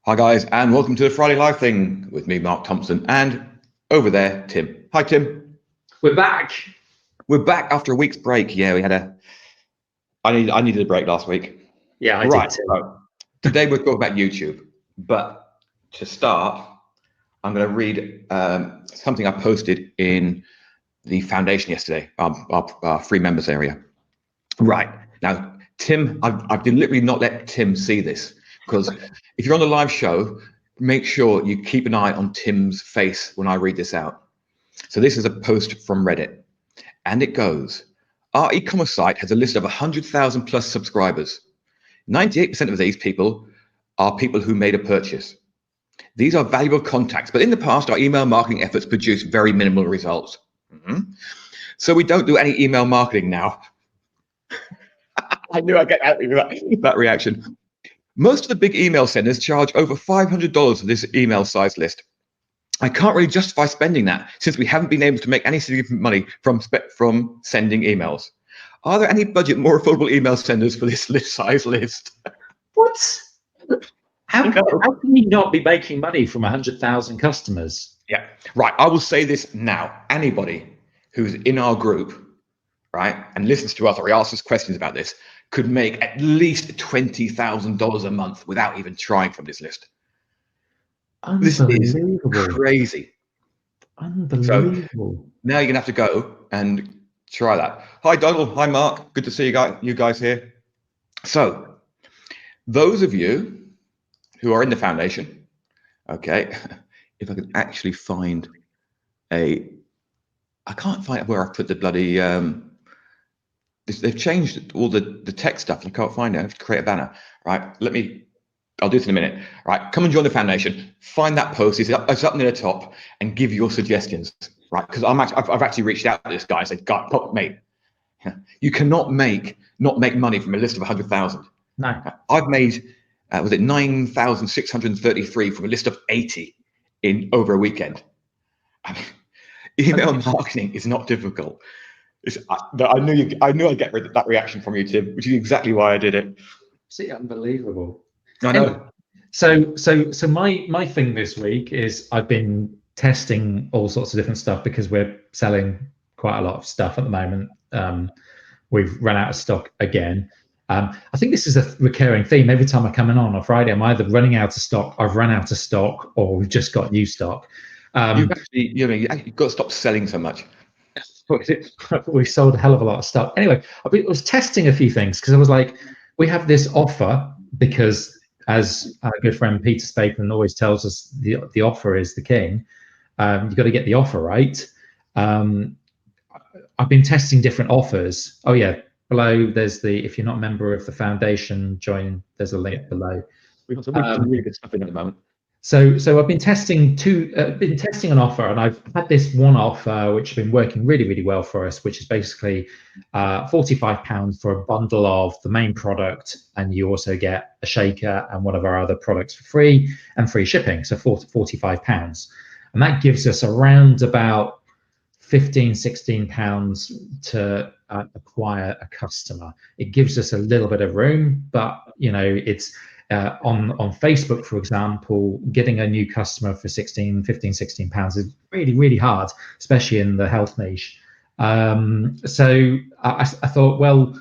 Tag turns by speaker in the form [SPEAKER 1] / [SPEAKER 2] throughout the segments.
[SPEAKER 1] Hi guys, and welcome to the Friday Live thing with me, Mark Thompson, and over there, Tim. Hi, Tim.
[SPEAKER 2] We're back.
[SPEAKER 1] We're back after a week's break. Yeah, we had I needed a break last week.
[SPEAKER 2] Yeah, I
[SPEAKER 1] Right.
[SPEAKER 2] did too.
[SPEAKER 1] So today we're talking about YouTube, but to start, I'm going to read something I posted in the foundation yesterday, our free members area. Right now, Tim, I've deliberately not let Tim see this because if you're on the live show, make sure you keep an eye on Tim's face when I read this out. So this is a post from Reddit, and it goes: our e-commerce site has a list of 100,000 plus subscribers. 98% of these people are people who made a purchase. These are valuable contacts, but in the past, our email marketing efforts produced very minimal results. So we don't do any email marketing now. I knew I'd get that reaction. Most of the big email senders charge over $500 for this email size list. I can't really justify spending that since we haven't been able to make any significant money from sending emails. Are there any budget, more affordable email senders for this size list?
[SPEAKER 2] What? How can you not be making money from 100,000 customers?
[SPEAKER 1] Yeah, right. I will say this now. Anybody who's in our group, right, and listens to us or asks us questions about this could make at least $20,000 a month without even trying from this list. This is crazy.
[SPEAKER 2] Unbelievable.
[SPEAKER 1] So now you're gonna have to go and try that. Hi Donald, hi Mark, good to see you guys here. So those of you who are in the foundation, okay, if I can actually find I can't find where I put the bloody they've changed all the tech stuff and I can't find it. I have to create a banner. Right, I'll do this in a minute. Right, come and join the foundation. Find that post. It's up near the top, and give your suggestions. Right, because I've actually reached out to this guy and said, "God, mate, you cannot not make money from a list of 100,000."
[SPEAKER 2] No,
[SPEAKER 1] I've made was it 9,633 from a list of 80 in over a weekend. I mean, email marketing is not difficult. I knew I'd get that reaction from you, Tim, which is exactly why I did it.
[SPEAKER 2] see, unbelievable.
[SPEAKER 1] I know.
[SPEAKER 2] Anyway, so my thing this week is I've been testing all sorts of different stuff because we're selling quite a lot of stuff at the moment. We've run out of stock again. I think this is a recurring theme. Every time I come in on a Friday, I'm either running out of stock, I've run out of stock, or we've just got new stock.
[SPEAKER 1] You've got to stop selling so much.
[SPEAKER 2] We sold a hell of a lot of stuff. Anyway, I was testing a few things because I was like, we have this offer because, as our good friend Peter Spapen always tells us, the offer is the king. You've got to get the offer right. I've been testing different offers. Oh yeah, below there's if you're not a member of the foundation, join. There's a link below.
[SPEAKER 1] We've got some really good stuff in at the moment.
[SPEAKER 2] So I've been testing an offer, and I've had this one offer which has been working really, really well for us, which is basically £45 for a bundle of the main product, and you also get a shaker and one of our other products for free and free shipping. So £45, and that gives us around about £15-16 to acquire a customer. It gives us a little bit of room, but it's on Facebook, for example, getting a new customer for £16 is really, really hard, especially in the health niche. So I thought, well,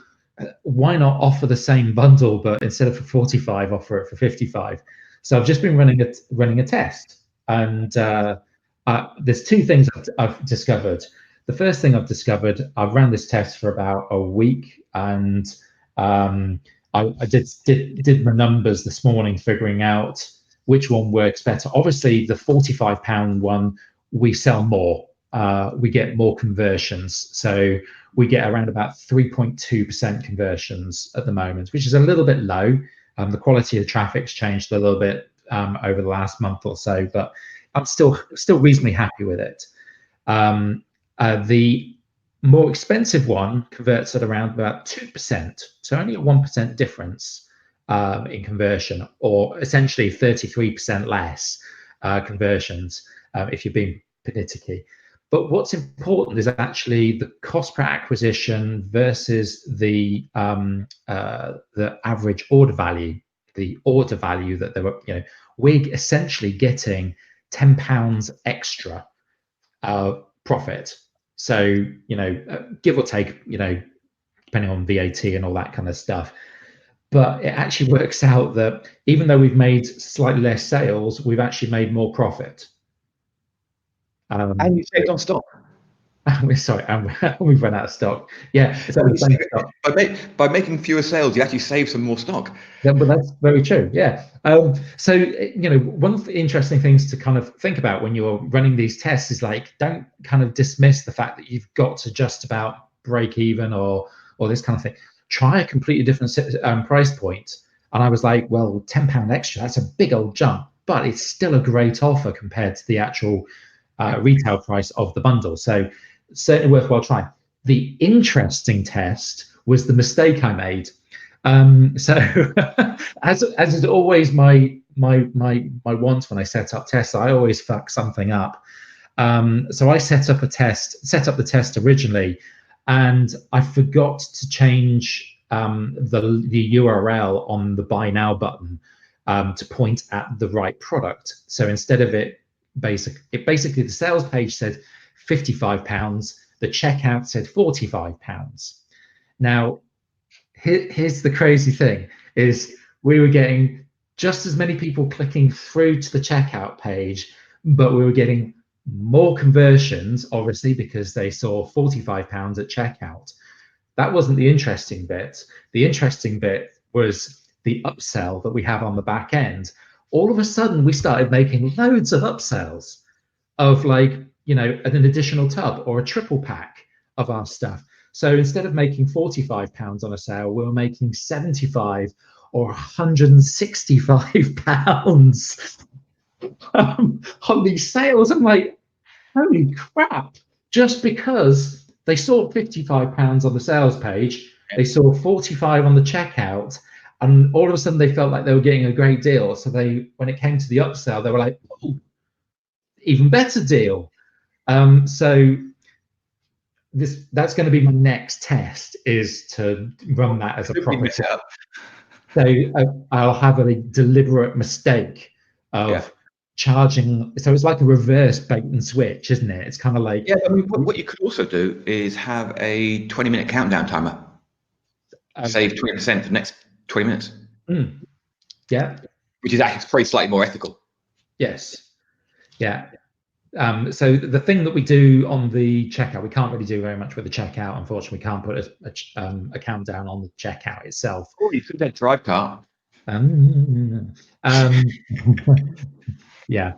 [SPEAKER 2] why not offer the same bundle, but instead of for 45, offer it for 55? So I've just been running a test, and there's two things I've discovered. The first thing I've discovered, I've ran this test for about a week, and I did my numbers this morning, figuring out which one works better. Obviously, the £45 one, we sell more. We get more conversions. So we get around about 3.2% conversions at the moment, which is a little bit low. The quality of the traffic's changed a little bit over the last month or so, but I'm still reasonably happy with it. The more expensive one converts at around about 2%, so only a 1% difference in conversion, or essentially 33% less conversions if you're being finicky. But what's important is actually the cost per acquisition versus the average order value the order value that they were, we're essentially getting £10 extra profit. So, give or take, depending on VAT and all that kind of stuff. But it actually works out that even though we've made slightly less sales, we've actually made more profit.
[SPEAKER 1] And you saved on stock.
[SPEAKER 2] We're sorry, and we've run out of stock. Yeah, so
[SPEAKER 1] by making fewer sales, you actually save some more stock.
[SPEAKER 2] Yeah, but that's very true. Yeah. So one of the interesting things to kind of think about when you're running these tests is like, don't kind of dismiss the fact that you've got to just about break even or this kind of thing. Try a completely different price point. And I was like, well, £10 extra, that's a big old jump, but it's still a great offer compared to the actual retail price of the bundle. So certainly worthwhile trying. The interesting test was the mistake I made. So as is always my want when I set up tests, I always fuck something up. So I set up the test originally, and I forgot to change the URL on the buy now button to point at the right product. So instead of it basically the sales page said £55, the checkout said £45. Now, here's the crazy thing: is we were getting just as many people clicking through to the checkout page, but we were getting more conversions, obviously, because they saw £45 at checkout. That wasn't the interesting bit. The interesting bit was the upsell that we have on the back end. All of a sudden, we started making loads of upsells of like, an additional tub or a triple pack of our stuff. So instead of making £45 on a sale, we were making 75 or £165 on these sales. I'm like, holy crap! Just because they saw £55 on the sales page, they saw 45 on the checkout, and all of a sudden they felt like they were getting a great deal. So when it came to the upsell, they were like, oh, even better deal. So that's going to be my next test, is to run that as a proper test. So I'll have a deliberate mistake of charging. So it's like a reverse bait and switch, isn't it? It's kind of like,
[SPEAKER 1] I mean, what you could also do is have a 20-minute countdown timer. Save 20% for the next 20 minutes.
[SPEAKER 2] Yeah.
[SPEAKER 1] Which is actually probably slightly more ethical.
[SPEAKER 2] Yes. Yeah. So the thing that we do on the checkout, we can't really do very much with the checkout. Unfortunately, we can't put a countdown on the checkout itself.
[SPEAKER 1] Oh, you could do drive car.
[SPEAKER 2] Yeah.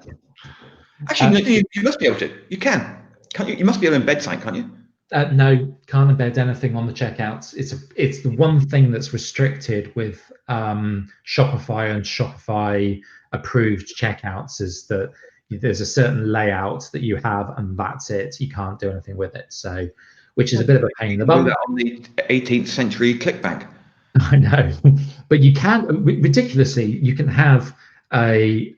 [SPEAKER 1] Actually, you must be able to. You can. Can't you? You must be able to embed something, can't you?
[SPEAKER 2] No, can't embed anything on the checkouts. It's the one thing that's restricted with Shopify and Shopify approved checkouts, is that there's a certain layout that you have, and that's it. You can't do anything with it. So, which is a bit of a pain in the bum.
[SPEAKER 1] Do that on the 18th century ClickBank.
[SPEAKER 2] I know, but you can ridiculously. You can have a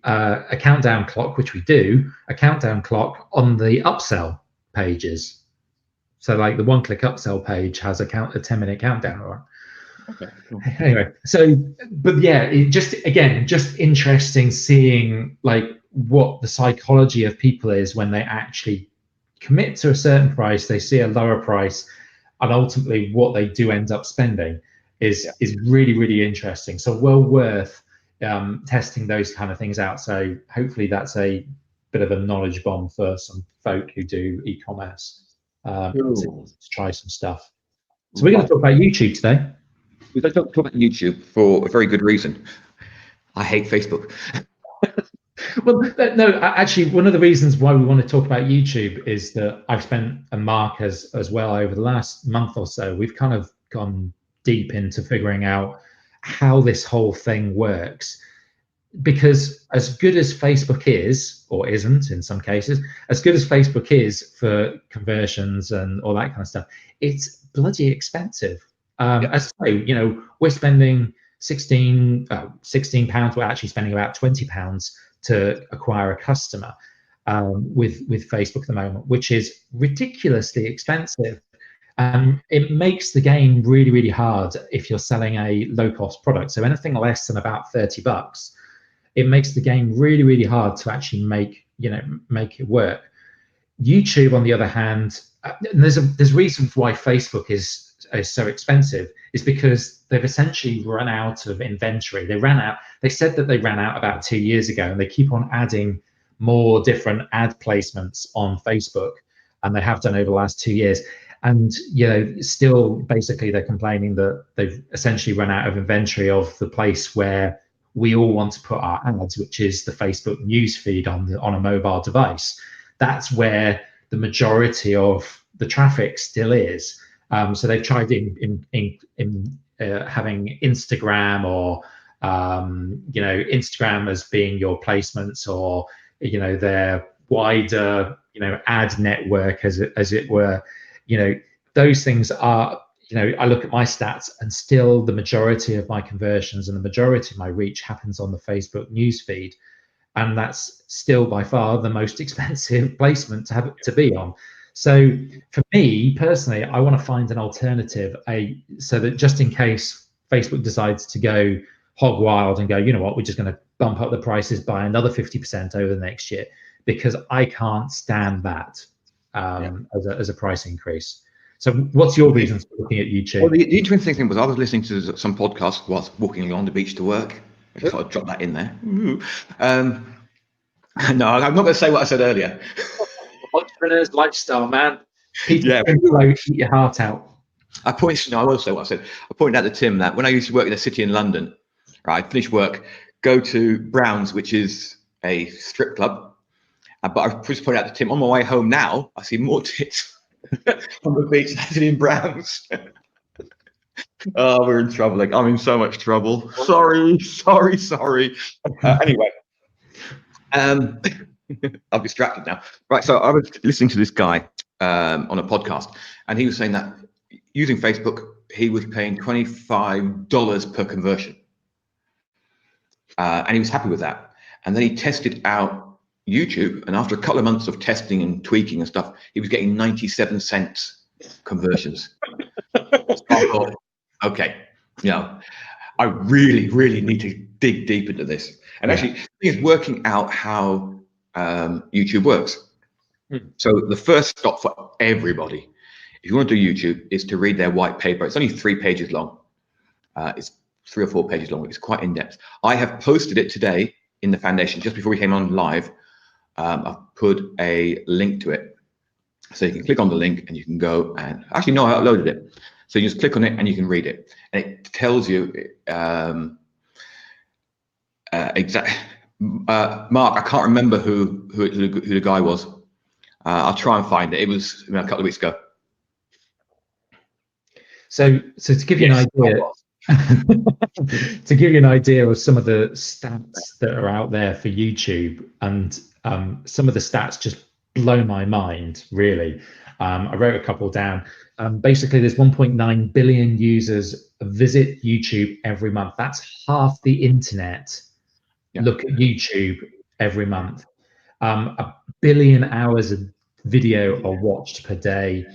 [SPEAKER 2] countdown clock, which we do, a countdown clock on the upsell pages. So like the one-click upsell page has a 10-minute countdown, right?
[SPEAKER 1] Okay, cool.
[SPEAKER 2] Anyway, but yeah, just interesting seeing like what the psychology of people is when they actually commit to a certain price, they see a lower price, and ultimately what they do end up spending is really, really interesting. So well worth testing those kind of things out. So hopefully that's a bit of a knowledge bomb for some folk who do e-commerce. To try some stuff. So we're going to talk about YouTube today.
[SPEAKER 1] We're going to talk about YouTube for a very good reason. I hate Facebook.
[SPEAKER 2] Well, no, actually, one of the reasons why we want to talk about YouTube is that I've spent, and Mark as well, over the last month or so, we've kind of gone deep into figuring out how this whole thing works. Because as good as Facebook is, or isn't in some cases, as good as Facebook is for conversions and all that kind of stuff, it's bloody expensive. As I say, we're spending £16. We're actually spending about £20 to acquire a customer with Facebook at the moment, which is ridiculously expensive. And it makes the game really, really hard if you're selling a low cost product. So anything less than about $30, it makes the game really, really hard to actually make it work. YouTube, on the other hand, and there's reasons why Facebook is so expensive, is because they've essentially run out of inventory. They said that they ran out about 2 years ago, and they keep on adding more different ad placements on Facebook, and they have done over the last 2 years. And still basically they're complaining that they've essentially run out of inventory of the place where we all want to put our ads, which is the Facebook news feed on a mobile device. That's where the majority of the traffic still is. So they've tried in having Instagram or Instagram as being your placements, or their wider ad network as it were. Those things are. I look at my stats, and still the majority of my conversions and the majority of my reach happens on the Facebook news feed. And that's still by far the most expensive placement to be on. So for me personally, I want to find an alternative, so that just in case Facebook decides to go hog wild and go, you know what, we're just going to bump up the prices by another 50% over the next year, because I can't stand that as a price increase. So what's your reasons for looking at YouTube?
[SPEAKER 1] Well, the interesting thing was I was listening to some podcasts whilst walking along the beach to work. I just thought I'd drop that in there. No, I'm not going to say what I said earlier.
[SPEAKER 2] Entrepreneur's lifestyle, man. Peter,
[SPEAKER 1] Yeah.
[SPEAKER 2] eat your heart out.
[SPEAKER 1] I will say what I said. I pointed out to Tim that when I used to work in a city in London, right, I'd finish work, go to Brown's, which is a strip club. But I just pointed out to Tim, on my way home now, I see more tits on the beach than I did in Brown's. Oh, we're in trouble. Like, I'm in so much trouble. Sorry. Anyway, I'm distracted now. Right, so I was listening to this guy on a podcast, and he was saying that using Facebook, he was paying $25 per conversion, and he was happy with that. And then he tested out YouTube, and after a couple of months of testing and tweaking and stuff, he was getting 97 cents conversions. So I thought, okay, I really, really need to dig deep into this. And actually, it's working out how YouTube works. So the first stop for everybody, if you want to do YouTube, is to read their white paper. It's only 3 pages long. It's 3 or 4 pages long. It's quite in depth. I have posted it today in the foundation just before we came on live. I've put a link to it. So you can click on the link and you can go and actually, no, I uploaded it. So you just click on it and you can read it. And it tells you exactly. Mark, I can't remember who the guy was. I'll try and find it. It was a couple of weeks ago.
[SPEAKER 2] So to give you an idea, to give you an idea of some of the stats that are out there for YouTube, and some of the stats just blow my mind, really. I wrote a couple down. Basically, there's 1.9 billion users visit YouTube every month. That's half the internet look at YouTube every month. 1 billion hours of video are watched per day.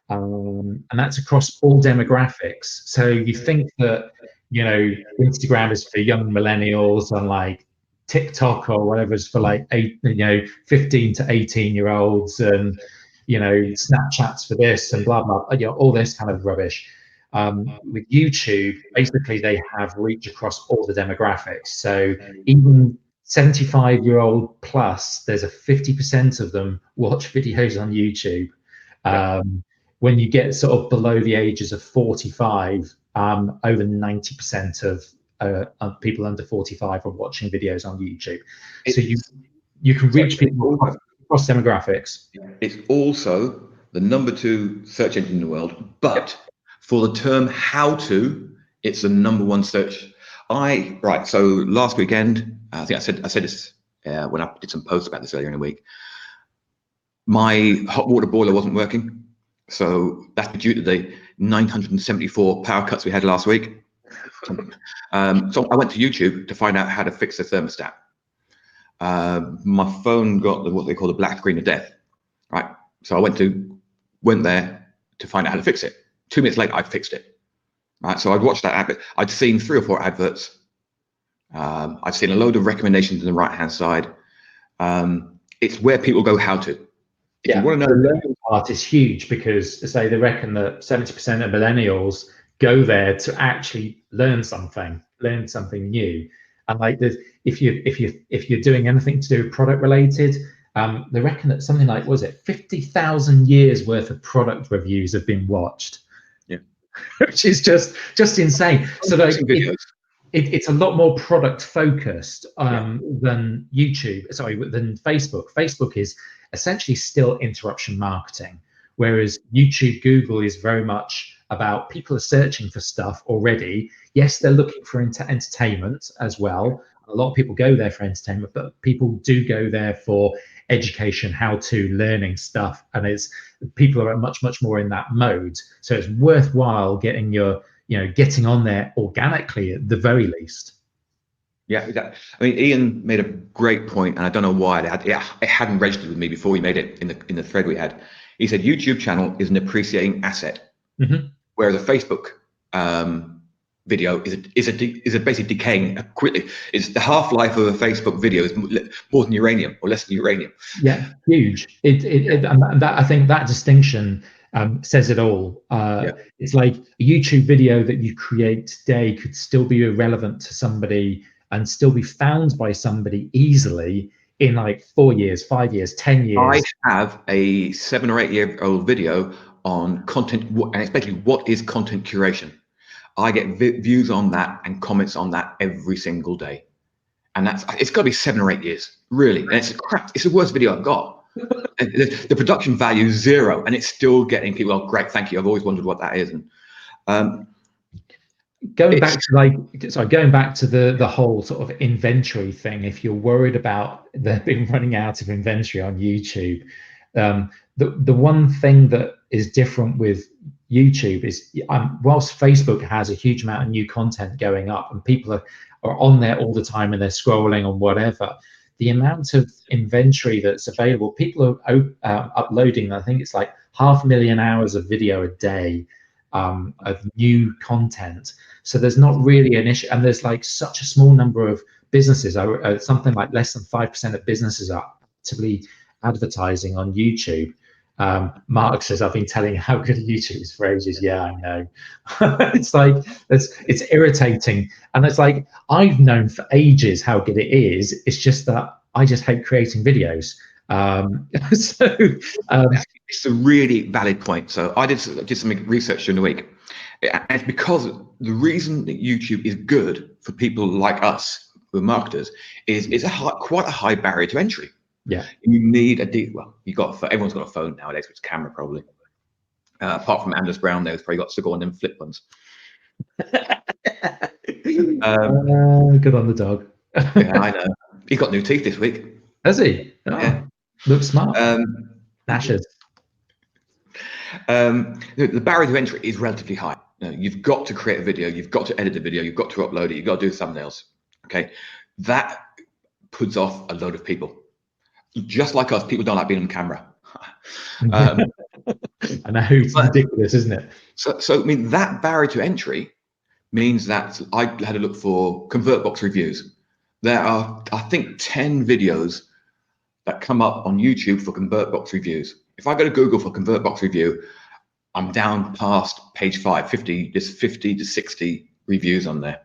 [SPEAKER 2] And that's across all demographics. So you think that, Instagram is for young millennials, and like TikTok or whatever is for like 15 to 18-year-olds, and Snapchat's for this and blah blah, all this kind of rubbish. With YouTube, basically they have reach across all the demographics. So even 75-year-old plus, there's a 50% of them watch videos on YouTube. When you get sort of below the ages of 45, over 90% of people under 45 are watching videos on YouTube. So you can reach people across demographics.
[SPEAKER 1] It's also the #2 search engine in the world, but for the term "how to," it's the #1 search. So last weekend, I think I said this when I did some posts about this earlier in the week. My hot water boiler wasn't working, so that's due to the 974 power cuts we had last week. So I went to YouTube to find out how to fix the thermostat. My phone got what they call the black screen of death. Right, so I went there, to find out how to fix it. 2 minutes later, I fixed it. Right, so I'd watched that advert. I'd seen 3 or 4 adverts. I'd seen a load of recommendations on the right-hand side. It's where people go how to. If you want to know,
[SPEAKER 2] the learning part is huge, because say they reckon that 70% of millennials go there to actually learn something new. And like if you're doing anything to do with product related, they reckon that something like, was it 50,000 years worth of product reviews have been watched.
[SPEAKER 1] Yeah.
[SPEAKER 2] Which is just insane. So like, it's a lot more product focused than YouTube, than Facebook. Facebook is essentially still interruption marketing, whereas YouTube, Google is very much about people are searching for stuff already. Yes, they're looking for entertainment as well. A lot of people go there for entertainment, but people do go there for education, how to, learning stuff, and it's people are much more in that mode. So it's worthwhile getting getting on there organically at the very least.
[SPEAKER 1] Yeah, exactly. I mean, Ian made a great point, and I don't know why it hadn't registered with me before we made it in the thread we had. He said YouTube channel is an appreciating asset, whereas a Facebook video is basically decaying quickly. It's the half-life of a Facebook video is more than uranium or less than uranium.
[SPEAKER 2] Yeah, huge. And that, I think that distinction says it all. It's like a YouTube video that you create today could still be irrelevant to somebody and still be found by somebody easily in like 4 years, 5 years, 10 years.
[SPEAKER 1] I have a 7 or 8 year old video on content, and especially what is content curation. I get views on that and comments on that every single day. And it's got to be 7 or 8 years, really. And it's crap. It's the worst video I've got. The production value is 0, and it's still getting people, oh, great, thank you. I've always wondered what that is. And
[SPEAKER 2] going back to the whole sort of inventory thing, if you're worried about there being running out of inventory on YouTube, the one thing that is different with YouTube is, whilst Facebook has a huge amount of new content going up and people are on there all the time and they're scrolling or whatever, the amount of inventory that's available, people are uploading, I think it's like 500,000 hours of video a day of new content. So there's not really an issue, and there's like such a small number of businesses, something like less than 5% of businesses are actively advertising on YouTube. Mark says, I've been telling you how good YouTube is for ages. Yeah, I know. It's like, it's irritating. And it's like, I've known for ages how good it is. It's just that I just hate creating videos. It's
[SPEAKER 1] a really valid point. So I did some research during the week. And it's because the reason that YouTube is good for people like us, who are marketers, is it's quite a high barrier to entry.
[SPEAKER 2] Yeah,
[SPEAKER 1] you need everyone's got a phone nowadays, which is camera probably. Apart from Anders Brown, who's probably got to go on them flip ones.
[SPEAKER 2] Good on the dog.
[SPEAKER 1] Yeah, I know. He's got new teeth this week.
[SPEAKER 2] Has he? Oh, yeah. Looks smart. Lashes.
[SPEAKER 1] The barrier to entry is relatively high. You've got to create a video, you've got to edit the video, you've got to upload it, you've got to do thumbnails. Okay, that puts off a load of people. Just like us, people don't like being on camera.
[SPEAKER 2] I know, it's ridiculous, isn't it?
[SPEAKER 1] So I mean, that barrier to entry means that I had to look for ConvertBox reviews. There are, I think, 10 videos that come up on YouTube for ConvertBox reviews. If I go to Google for ConvertBox review, I'm down past page 5, 50 to 60 reviews on there.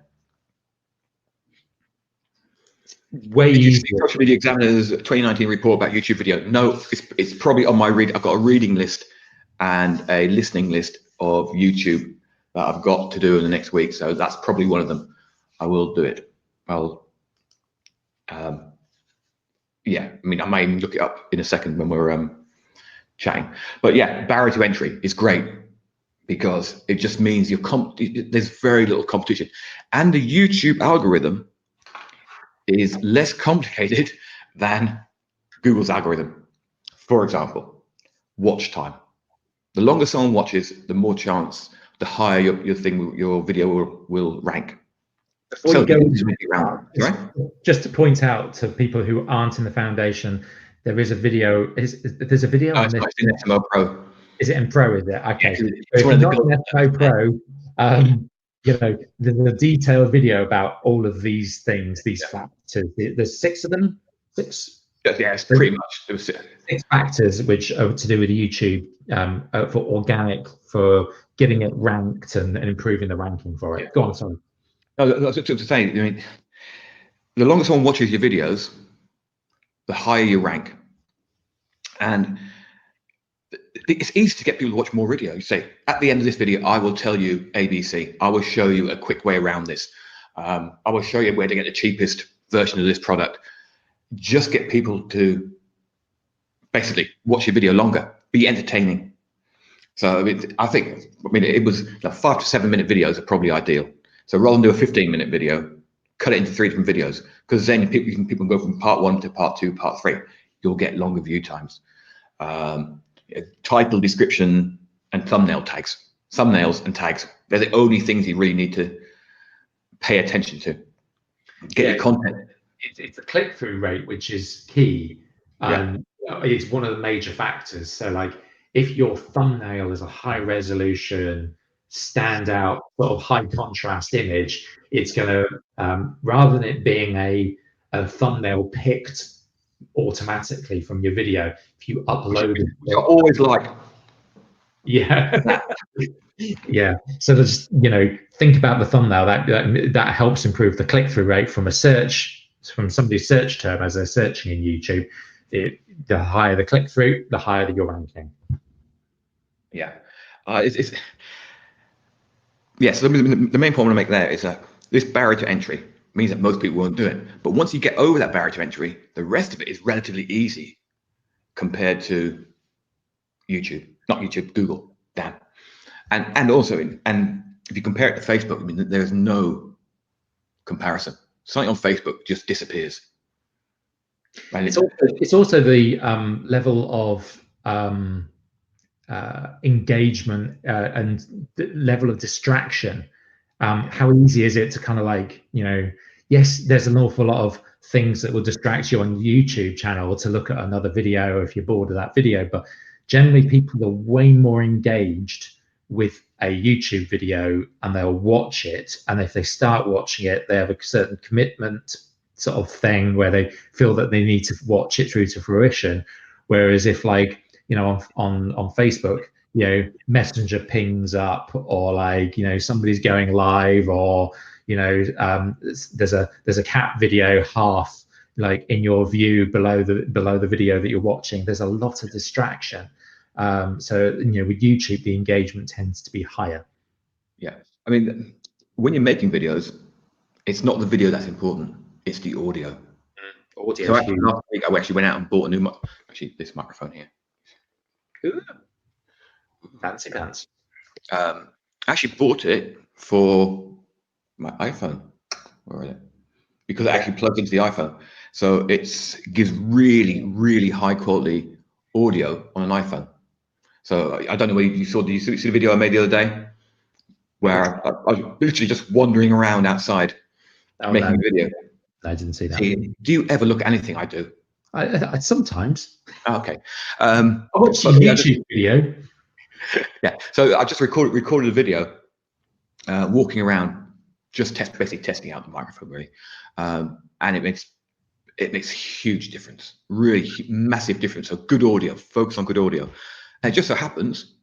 [SPEAKER 2] Way easier.
[SPEAKER 1] Social Media Examiner's 2019 report about YouTube video. No, it's probably on my read. I've got a reading list and a listening list of YouTube that I've got to do in the next week. So that's probably one of them. I will do it. Yeah, I mean, I may even look it up in a second when we're chatting. But yeah, barrier to entry is great because it just means there's very little competition. And the YouTube algorithm is less complicated than Google's algorithm. For example, watch time. The longer someone watches, the more chance, the higher your video will rank. So
[SPEAKER 2] just to point out to people who aren't in the foundation, there is a video. There's a video on this.
[SPEAKER 1] Pro.
[SPEAKER 2] Is it in Pro? Is it okay? So
[SPEAKER 1] It's
[SPEAKER 2] if
[SPEAKER 1] one
[SPEAKER 2] you're
[SPEAKER 1] of the
[SPEAKER 2] not in FMO Pro, you know, there's a detailed video about all of these things, these factors. There's 6 of them. 6.
[SPEAKER 1] Yeah, it's pretty much. It was,
[SPEAKER 2] 6 factors which are to do with YouTube for organic, for getting it ranked and improving the ranking for it. Go on, sorry.
[SPEAKER 1] no, that's what I was saying. I mean, the longer someone watches your videos, the higher you rank. And it's easy to get people to watch more videos. You say, at the end of this video, I will tell you ABC. I will show you a quick way around this. I will show you where to get the cheapest version of this product. Just get people to basically watch your video longer, be entertaining. So I think it was like 5 to 7 minute videos are probably ideal. So rather than do a 15-minute video, cut it into 3 different videos, because then people can go from part 1 to part 2, part 3. You'll get longer view times. Title, description, and thumbnail tags. Thumbnails and tags. They're the only things you really need to pay attention to. Get your content.
[SPEAKER 2] It's the click-through rate, which is key. It's one of the major factors. So like if your thumbnail is a high resolution, standout, sort of high contrast image, it's going to, rather than it being a thumbnail picked automatically from your video, if you upload it,
[SPEAKER 1] which I always like.
[SPEAKER 2] Yeah. Yeah. So just, think about the thumbnail. That helps improve the click-through rate from somebody's search term as they're searching in YouTube. The higher the click-through, the higher your ranking.
[SPEAKER 1] Yeah. So the main point I want to make there is that this barrier to entry means that most people won't do it. But once you get over that barrier to entry, the rest of it is relatively easy compared to YouTube, not YouTube, Google, damn. And also, if you compare it to Facebook, there's no comparison. Something on Facebook just disappears. And
[SPEAKER 2] it's also the level of engagement and the level of distraction. How easy is it to kind of yes, there's an awful lot of things that will distract you on YouTube channel to look at another video if you're bored of that video, but generally people are way more engaged with a YouTube video and they'll watch it, and if they start watching it, they have a certain commitment sort of thing where they feel that they need to watch it through to fruition. Whereas if on Facebook, Messenger pings up, or somebody's going live, or there's a cat video half in your view below the video that you're watching. There's a lot of distraction. So with YouTube, the engagement tends to be higher.
[SPEAKER 1] Yeah, when you're making videos, it's not the video that's important; it's the audio.
[SPEAKER 2] Audio.
[SPEAKER 1] So actually, last week I actually went out and bought a new this microphone here.
[SPEAKER 2] Ooh. Fancy pants.
[SPEAKER 1] I actually bought it for my iPhone. Where is it? Because it actually plugs into the iPhone, so it gives really, really high quality audio on an iPhone. So I don't know whether you saw. Did you see the video I made the other day, where I was literally just wandering around outside making a video?
[SPEAKER 2] I didn't see that.
[SPEAKER 1] Do you ever look at anything I do?
[SPEAKER 2] I sometimes.
[SPEAKER 1] Okay.
[SPEAKER 2] I watched a YouTube video.
[SPEAKER 1] Yeah. So I just recorded a video, walking around, just basically testing out the microphone, really, and it makes huge difference, really massive difference. So good audio, focus on good audio. And it just so happens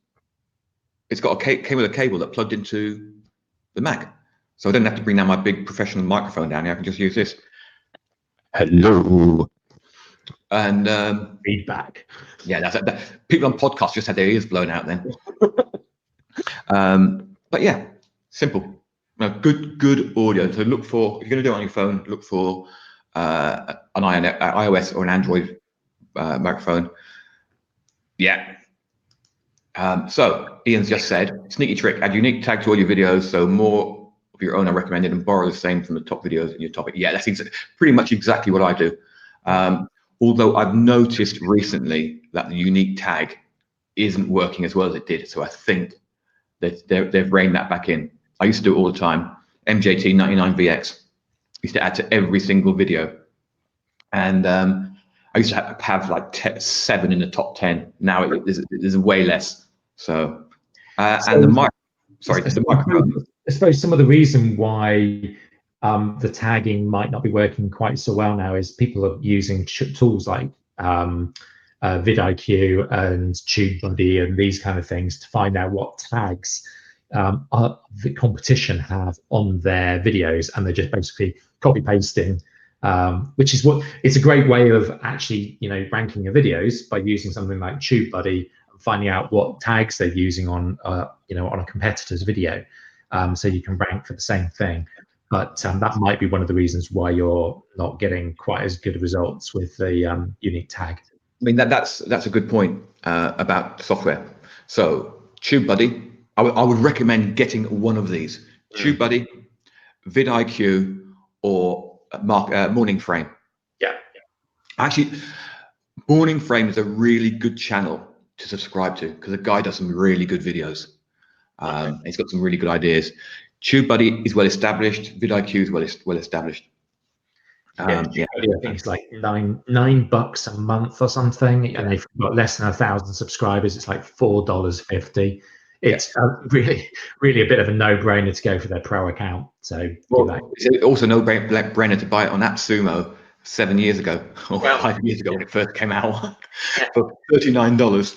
[SPEAKER 1] it's got came with a cable that plugged into the Mac. So I don't have to bring down my big professional microphone down here. I can just use this. Hello. And
[SPEAKER 2] feedback.
[SPEAKER 1] Yeah, that. People on podcasts just had their ears blown out then. But yeah, simple. Good audio. So look for, if you're going to do it on your phone, look for an iOS or an Android microphone. Yeah. So Ian's just said, sneaky trick, add unique tag to all your videos, so more of your own are recommended, and borrow the same from the top videos in your topic. Yeah, that's pretty much exactly what I do. Although I've noticed recently that the unique tag isn't working as well as it did. So I think that they've reined that back in. I used to do it all the time. MJT99VX used to add to every single video. And I used to have like 7 in the top 10. Now there's way less. So,
[SPEAKER 2] So
[SPEAKER 1] and the
[SPEAKER 2] I
[SPEAKER 1] the microphone.
[SPEAKER 2] suppose some of the reason why the tagging might not be working quite so well now is people are using tools like vidIQ and TubeBuddy and these kind of things to find out what tags the competition have on their videos, and they're just basically copy pasting, which is what it's a great way of actually ranking your videos by using something like TubeBuddy and finding out what tags they're using on on a competitor's video, so you can rank for the same thing. But that might be one of the reasons why you're not getting quite as good results with the unique tag.
[SPEAKER 1] I mean, that's a good point about software. So TubeBuddy, I would recommend getting one of these: TubeBuddy, vidIQ, or Morning Frame.
[SPEAKER 2] Yeah.
[SPEAKER 1] Actually, Morning Frame is a really good channel to subscribe to because the guy does some really good videos. He's got some really good ideas. TubeBuddy is well established. vidIQ is well established.
[SPEAKER 2] Yeah, I think it's like $9 a month or something, and they've got less than 1,000 subscribers. It's like $4.50. It's really a bit of a no-brainer to go for their pro account. So
[SPEAKER 1] it's also no brainer to buy it on AppSumo 7 years ago or 5 years ago when it first came out for $39.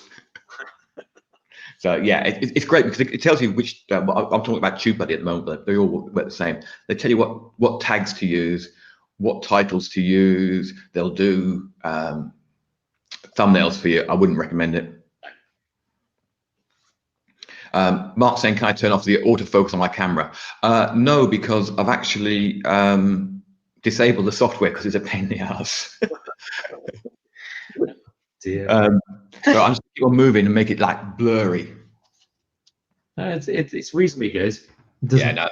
[SPEAKER 1] So yeah, it's great because it tells you which. I'm talking about TubeBuddy at the moment, but they all work the same. They tell you what tags to use, what titles to use. They'll do thumbnails for you. I wouldn't recommend it. Mark saying, can I turn off the autofocus on my camera? No, because I've actually disabled the software because it's a pain in the ass. So I'm just keep on moving and make it like blurry.
[SPEAKER 2] It's reasonably good.
[SPEAKER 1] Yeah, no.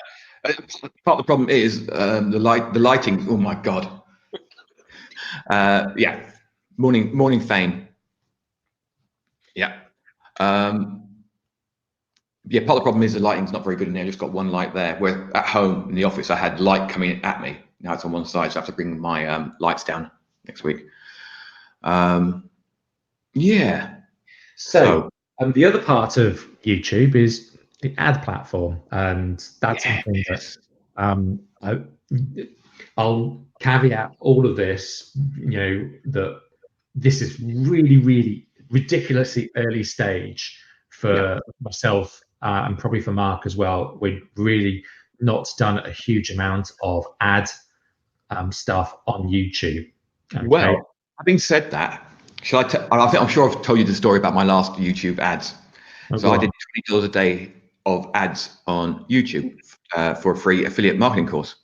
[SPEAKER 1] Part of the problem is the lighting. Oh my god. Yeah, morning fame. Yeah. Yeah, part of the problem is the lighting's not very good in there. I just got one light there. Where at home in the office, I had light coming at me. Now it's on one side, so I have to bring my lights down next week. Yeah.
[SPEAKER 2] So the other part of YouTube is the ad platform, and that's something that I'll caveat all of this. That this is really ridiculously early stage for myself and probably for Mark as well. We've really not done a huge amount of ad stuff on YouTube. Okay?
[SPEAKER 1] Well, having said that, I'm sure I've told you the story about my last YouTube ads. So I did $20 a day of ads on YouTube for a free affiliate marketing course,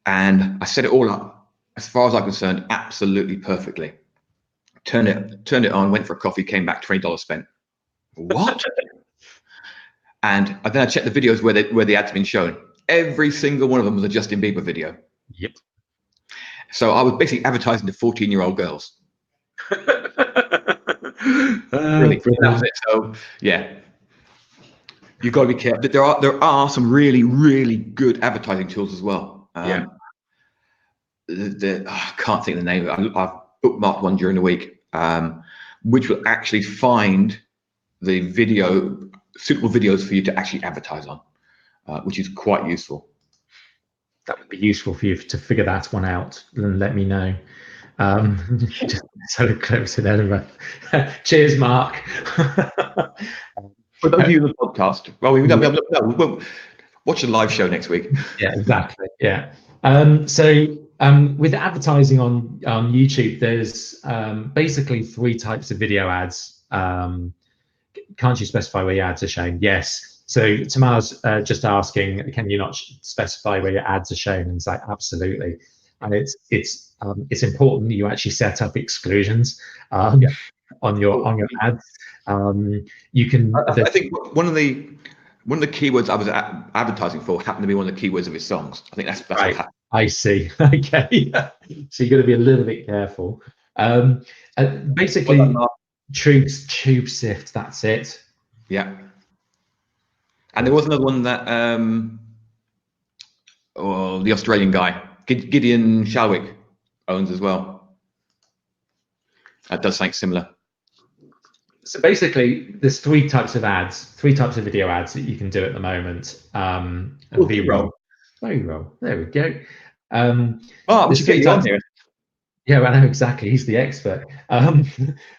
[SPEAKER 1] and I set it all up, as far as I'm concerned, absolutely perfectly. Turned it on, went for a coffee, came back, $20 spent. What? And then I checked the videos where the ad's been shown. Every single one of them was a Justin Bieber video.
[SPEAKER 2] Yep.
[SPEAKER 1] So I was basically advertising to 14-year-old girls. Really, that was it. So yeah, you've got to be careful. There are some really good advertising tools as well. I can't think of the name. I've bookmarked one during the week, which will actually find the suitable videos for you to actually advertise on, which is quite useful.
[SPEAKER 2] That would be useful for you to figure that one out and let me know. Just so close in Edinburgh. Cheers, Mark.
[SPEAKER 1] For those of you in the podcast, well, we'll watch the live show next week.
[SPEAKER 2] Yeah, exactly. Yeah. So with advertising on YouTube, there's basically 3 types of video ads. Can't you specify where your ads are shown? Yes. So Tamar's just asking, can you not specify where your ads are shown? And it's like, absolutely. And it's important that you actually set up exclusions on your ads. You can.
[SPEAKER 1] I think one of the keywords I was advertising for happened to be one of the keywords of his songs. I think that's
[SPEAKER 2] right.
[SPEAKER 1] what happened.
[SPEAKER 2] I see. Okay. So you've got to be a little bit careful. Basically, tube sift. That's it.
[SPEAKER 1] Yeah. And there was another one that the Australian guy, Gideon Shalwick, owns as well. That does something similar.
[SPEAKER 2] So basically, there's three types of ads, three types of video ads that you can do at the moment. V-roll, V-roll. There we go.
[SPEAKER 1] Oh, we
[SPEAKER 2] There's
[SPEAKER 1] should get
[SPEAKER 2] three
[SPEAKER 1] you on
[SPEAKER 2] types.
[SPEAKER 1] here.
[SPEAKER 2] Yeah, I know exactly. He's the expert. And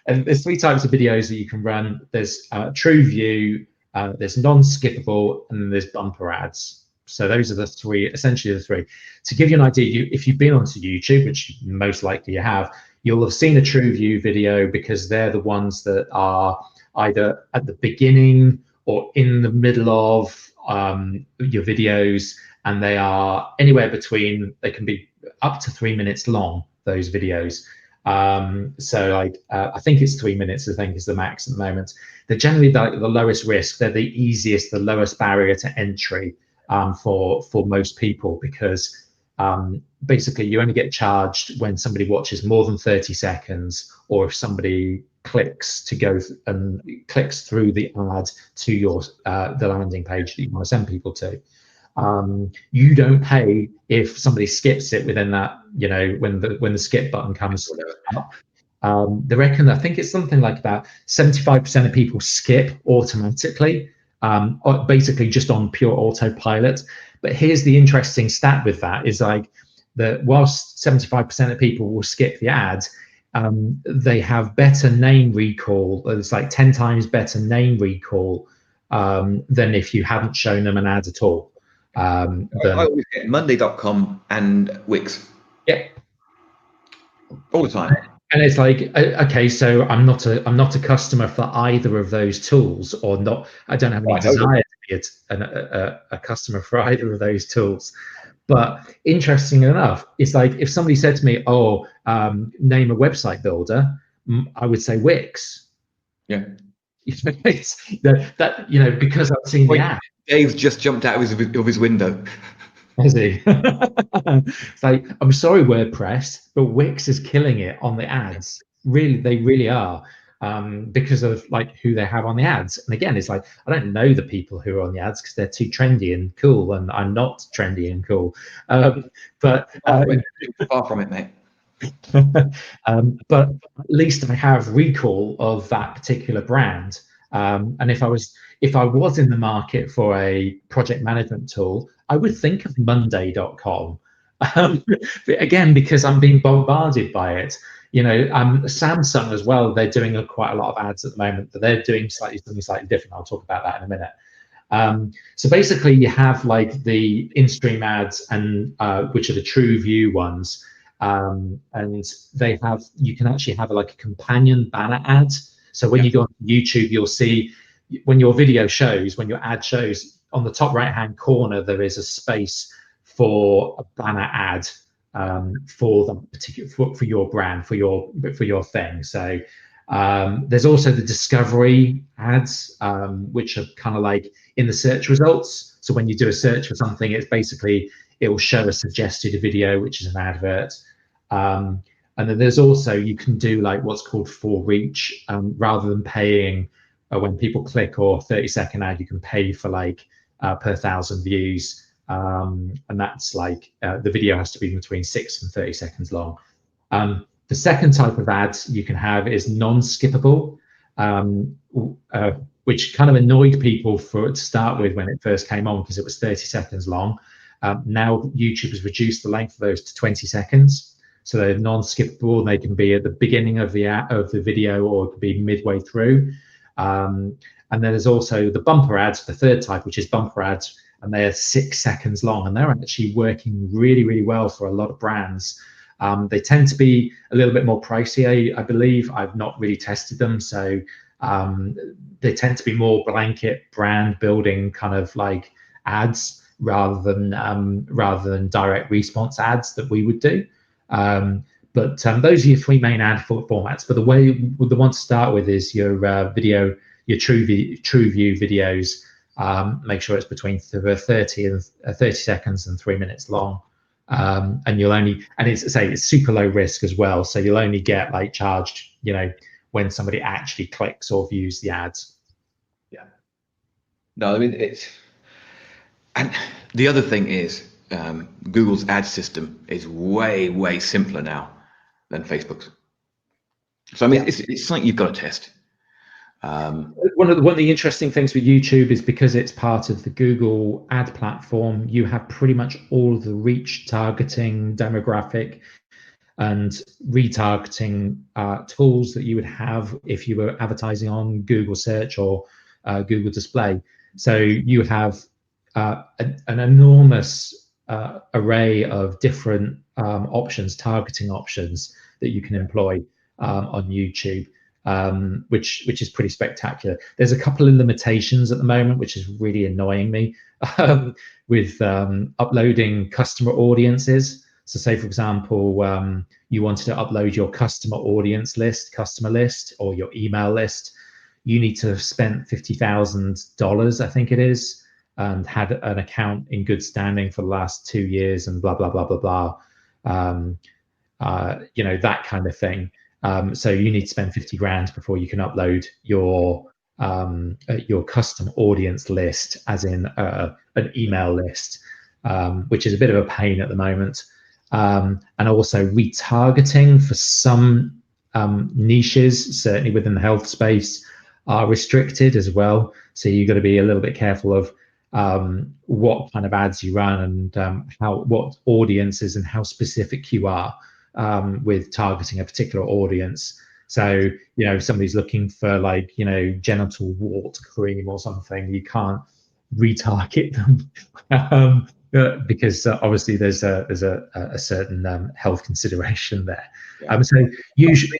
[SPEAKER 2] there's three types of videos that you can run. There's true view, there's non-skippable, and then there's bumper ads. So those are the three, essentially the three. To give you an idea, if you've been onto YouTube, which most likely you have, you'll have seen a true view video because they're the ones that are either at the beginning or in the middle of your videos, and they are anywhere between, they can be up to 3 minutes long, those videos. So like I think it's 3 minutes, I think is the max at the moment. They're generally the lowest risk. They're the easiest, the lowest barrier to entry for most people, because basically you only get charged when somebody watches more than 30 seconds, or if somebody clicks to go and clicks through the ad to your the landing page that you want to send people to. You don't pay if somebody skips it within that, when the skip button comes up. They reckon, I think it's something like about 75% of people skip automatically, or basically just on pure autopilot. But here's the interesting stat with that is like that whilst 75% of people will skip the ad, they have better name recall. It's like 10 times better name recall than if you hadn't shown them an ad at all.
[SPEAKER 1] I always get Monday.com and Wix.
[SPEAKER 2] Yeah.
[SPEAKER 1] All the time.
[SPEAKER 2] And it's like, okay, so I'm not a customer for either of those tools, or not. I don't have any desire to be a customer for either of those tools. But interesting enough, it's like if somebody said to me, "Oh, name a website builder," I would say Wix.
[SPEAKER 1] Yeah.
[SPEAKER 2] It's that because I've seen the ad.
[SPEAKER 1] Dave's just jumped out of his window.
[SPEAKER 2] Has he? It's like, I'm sorry, WordPress, but Wix is killing it on the ads. Really, they really are, because of like who they have on the ads. And again, it's like I don't know the people who are on the ads because they're too trendy and cool, and I'm not trendy and cool. But
[SPEAKER 1] far from it, mate.
[SPEAKER 2] but at least I have recall of that particular brand. And if I was in the market for a project management tool, I would think of Monday.com. Again, because I'm being bombarded by it. Samsung as well, they're doing quite a lot of ads at the moment, but they're doing something slightly different. I'll talk about that in a minute. So basically you have like the in-stream ads, and which are the true view ones. And you can actually have like a companion banner ad. So when you go on YouTube, you'll see when your ad shows, on the top right hand corner there is a space for a banner ad for the particular for your brand, for your thing. So there's also the discovery ads, which are kind of like in the search results. So when you do a search for something, it's basically, it will show a suggested video, which is an advert. And then there's also, you can do like what's called for reach, rather than paying when people click or 30-second ad, you can pay for like per 1,000 views. And that's like the video has to be between 6 and 30 seconds long. The second type of ads you can have is non-skippable, which kind of annoyed people to start with when it first came on, because it was 30 seconds long. Now YouTube has reduced the length of those to 20 seconds. So they're non-skippable, and they can be at the beginning of the video, or it could be midway through. And then there's also the bumper ads, the third type, which is bumper ads, and they're 6 seconds long, and they're actually working really, really well for a lot of brands. They tend to be a little bit more pricey, I believe. I've not really tested them, so they tend to be more blanket brand building kind of like ads, rather than direct response ads that we would do. But those are your three main ad formats. But the one to start with is your video, your true view videos. Make sure it's between 30 seconds and 3 minutes long. And it's super low risk as well. So you'll only get like charged, when somebody actually clicks or views the ads.
[SPEAKER 1] Yeah. No, I mean, and the other thing is, Google's ad system is way, way simpler now than Facebook's. So I mean, it's something you've got to test.
[SPEAKER 2] One of the interesting things with YouTube is because it's part of the Google ad platform, you have pretty much all of the reach, targeting, demographic, and retargeting tools that you would have if you were advertising on Google search or Google display. So you have an enormous array of different targeting options that you can employ on YouTube, which is pretty spectacular. There's a couple of limitations at the moment, which is really annoying me, with uploading customer audiences. So say, for example, you wanted to upload your customer list, or your email list. You need to have spent $50,000, I think it is, and had an account in good standing for the last 2 years, and blah, blah, blah, blah, blah. That kind of thing. So you need to spend 50 grand before you can upload your custom audience list, as in an email list, which is a bit of a pain at the moment. And also retargeting for some niches, certainly within the health space, are restricted as well. So you've got to be a little bit careful of what kind of ads you run, and what audiences and how specific you are with targeting a particular audience. So, if somebody's looking for, like, genital wart cream or something, you can't retarget them. Because obviously there's a certain health consideration there.
[SPEAKER 1] Yeah.
[SPEAKER 2] So usually,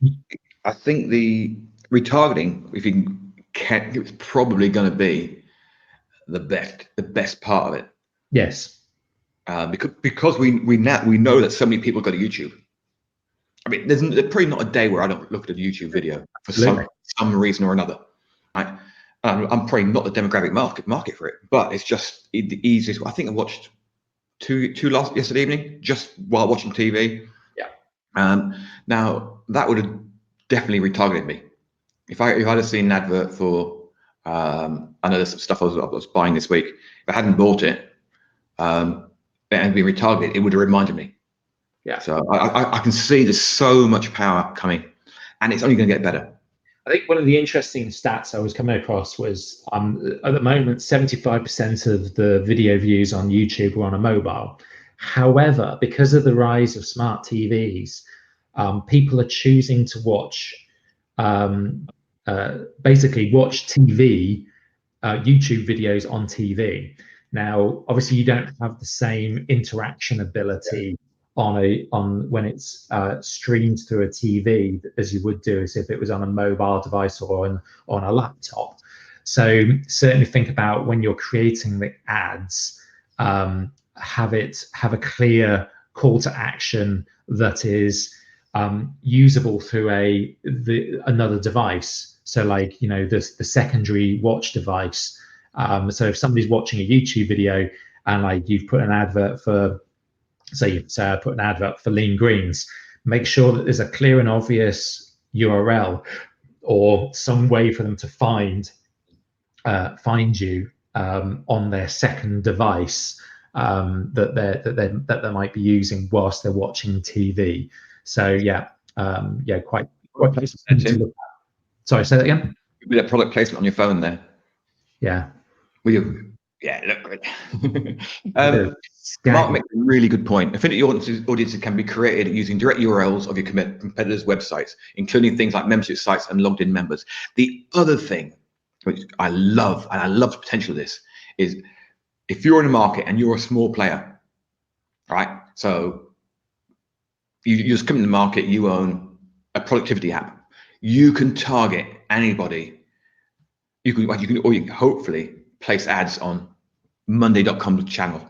[SPEAKER 1] I think the retargeting, if you can, it's probably going to be the best part of it.
[SPEAKER 2] Yes.
[SPEAKER 1] Because we know that so many people go to YouTube. I mean, there's probably not a day where I don't look at a YouTube video for some reason or another. Right? I'm probably not the demographic market for it, but it's just the easiest. I think I watched two yesterday evening, just while watching TV.
[SPEAKER 2] Yeah.
[SPEAKER 1] Now that would have definitely retargeted me. If I'd have seen an advert for, I know there's some stuff I was buying this week. If I hadn't bought it, and been retargeted, it would have reminded me.
[SPEAKER 2] Yeah.
[SPEAKER 1] So I can see there's so much power coming, and it's only going to get better.
[SPEAKER 2] I think one of the interesting stats I was coming across was, at the moment, 75% of the video views on YouTube are on a mobile. However, because of the rise of smart TVs, people are choosing to basically watch TV, YouTube videos on TV. Now, obviously, you don't have the same interaction ability on when it's streamed through a TV as you would do as if it was on a mobile device or on a laptop. So certainly think about, when you're creating the ads, have a clear call to action that is usable through another device. So, like, the secondary watch device. So if somebody's watching a YouTube video, and, like, you've put an advert for, say I put an advert for lean greens, make sure that there's a clear and obvious URL or some way for them to find you on their second device that they might be using whilst they're watching TV. So quite something to look at. Sorry, say that again.
[SPEAKER 1] With a product placement on your phone there.
[SPEAKER 2] Yeah.
[SPEAKER 1] Yeah, look good. Mark makes a really good point. Affinity audiences can be created using direct URLs of your competitors' websites, including things like membership sites and logged in members. The other thing, which I love, and I love the potential of this, is if you're in a market and you're a small player, right? So you just come in the market, you own a productivity app. You can target anybody. You can hopefully place ads on Monday.com channel.